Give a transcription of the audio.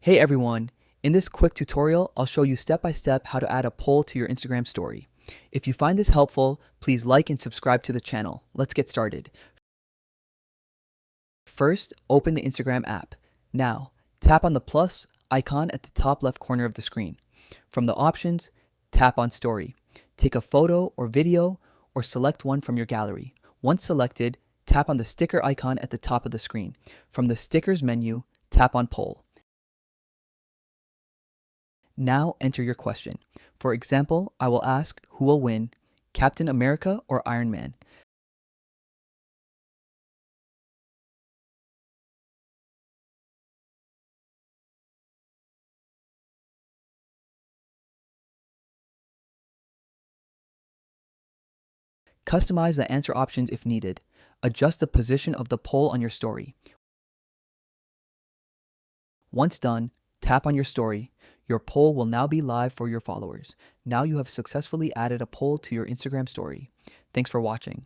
Hey everyone, in this quick tutorial, I'll show you step by step how to add a poll to your Instagram story. If you find this helpful, please like and subscribe to the channel. Let's get started. First, open the Instagram app. Now, tap on the plus icon at the top left corner of the screen. From the options, tap on Story. Take a photo or video or select one from your gallery. Once selected, tap on the sticker icon at the top of the screen. From the Stickers menu, tap on Poll. Now enter your question. For example, I will ask who will win, Captain America or Iron Man? Customize the answer options if needed. Adjust the position of the poll on your story. Once done, tap on your story. Your poll will now be live for your followers. Now you have successfully added a poll to your Instagram story. Thanks for watching.